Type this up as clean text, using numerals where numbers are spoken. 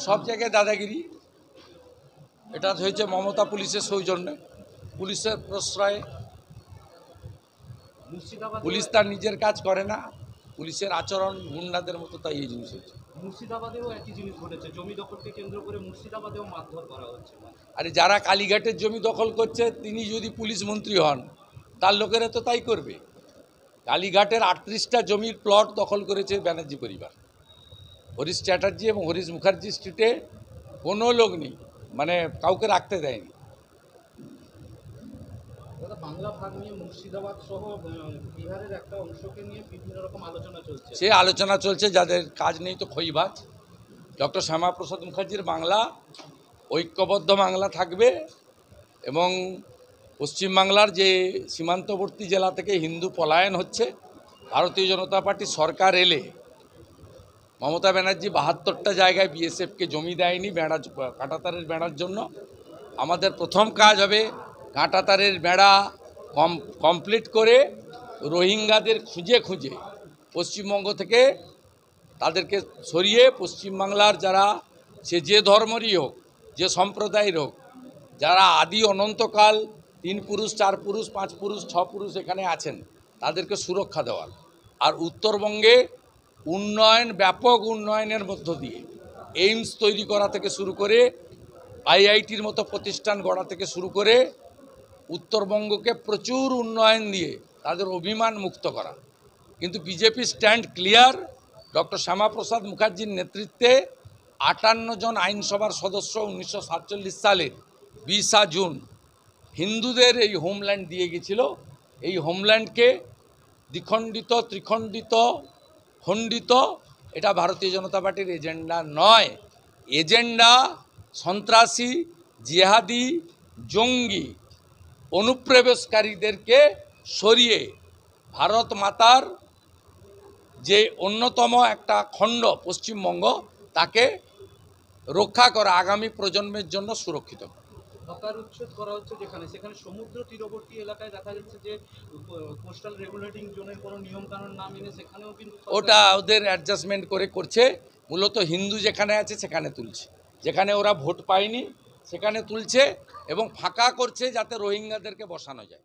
সব জায়গায় দাদাগিরি। এটা হয়েছে মমতা পুলিশের সৌজন্যে, পুলিশের প্রশ্রয়ে। পুলিশ তার নিজের কাজ করে না, পুলিশের আচরণ গুন্ডাদের মতো, তাই এই জিনিস হচ্ছে। মুর্শিদাবাদেও একই জিনিস ঘটেছে, জমি দখলকে কেন্দ্র করে মুর্শিদাবাদেও মারধর করা হচ্ছে। আরে যারা কালীঘাটের জমি দখল করছে, তিনি যদি পুলিশ মন্ত্রী হন, তার লোকেরা তো তাই করবে। কালীঘাটের 38টা জমির প্লট দখল করেছে ব্যানার্জি পরিবার। হরিশ চ্যাটার্জি এবং হরিশ মুখার্জি স্ট্রিটে কোনো লোক নেই, মানে কাউকে রাখতে দেয়নি। বাংলা ভাগ নিয়ে মুর্শিদাবাদ সহ বিহারের একটা অংশকে নিয়ে বিভিন্ন রকম আলোচনা চলছে। সে আলোচনা চলছে, যাদের কাজ নেই তো খইবাজ। ডক্টর শ্যামাপ্রসাদ মুখার্জির বাংলা ঐক্যবদ্ধ বাংলা থাকবে, এবং পশ্চিমবাংলার যে সীমান্তবর্তী জেলা থেকে হিন্দু পলায়ন হচ্ছে, ভারতীয় জনতা পার্টি সরকার এলে মমতা ব্যানার্জি 72টা জায়গায় বিএসএফকে জমি দেয়নি বেড়া, কাঁটাতারের বেড়ার জন্য। আমাদের প্রথম কাজ হবে কাঁটাতারের বেড়া কমপ্লিট করে রোহিঙ্গাদের খুঁজে খুঁজে পশ্চিমবঙ্গ থেকে তাদেরকে সরিয়ে পশ্চিমবাংলার যারা, সে যে ধর্মেরই হোক, যে সম্প্রদায়ের হোক, যারা আদি অনন্তকাল 3 পুরুষ 4 পুরুষ 5 পুরুষ 6 পুরুষ এখানে আছেন, তাদেরকে সুরক্ষা দেওয়ার। আর উত্তরবঙ্গে উন্নয়ন, ব্যাপক উন্নয়নের মধ্য দিয়ে এইমস তৈরি করা থেকে শুরু করে আইআইটির মতো প্রতিষ্ঠান গড়া থেকে শুরু করে উত্তরবঙ্গকে প্রচুর উন্নয়ন দিয়ে তাদের অভিমান মুক্ত করা। কিন্তু BJP stand clear. Doctor Shyama Prasad মুখার্জির নেতৃত্বে 58 জন আইনসভার সদস্য 1947 সালের 20 জুন হিন্দুদের এই হোমল্যান্ড দিয়ে গেছিল। এই হোমল্যান্ডকে দ্বিখণ্ডিত, ত্রিখণ্ডিত, খণ্ডিত, এটা ভারতীয় জনতা পার্টির এজেন্ডা নয়। এজেন্ডা সন্ত্রাসী, জিহাদি, জঙ্গি অনুপ্রবেশকারীদেরকে সরিয়ে ভারত মাতার যে অন্যতম একটা খণ্ড পশ্চিমবঙ্গ, তাকে রক্ষা করা, আগামী প্রজন্মের জন্য সুরক্ষিত করা। হকার উচ্ছেদ করা হচ্ছে যেখানে সেখানে সমুদ্র তীরবর্তী এলাকায় দেখা যাচ্ছে যে কোস্টাল রেগুলেটিং জোনের কোনো নিয়মকানুন না মেনে সেখানেও কিন্তু ওটা ওদের অ্যাডজাস্টমেন্ট করে করছে। মূলত হিন্দু যেখানে আছে সেখানে তুলছে, যেখানে ওরা ভোট পায়নি সেখানে তুলছে, এবং ফাঁকা করছে যাতে রোহিঙ্গাদেরকে বসানো যায়।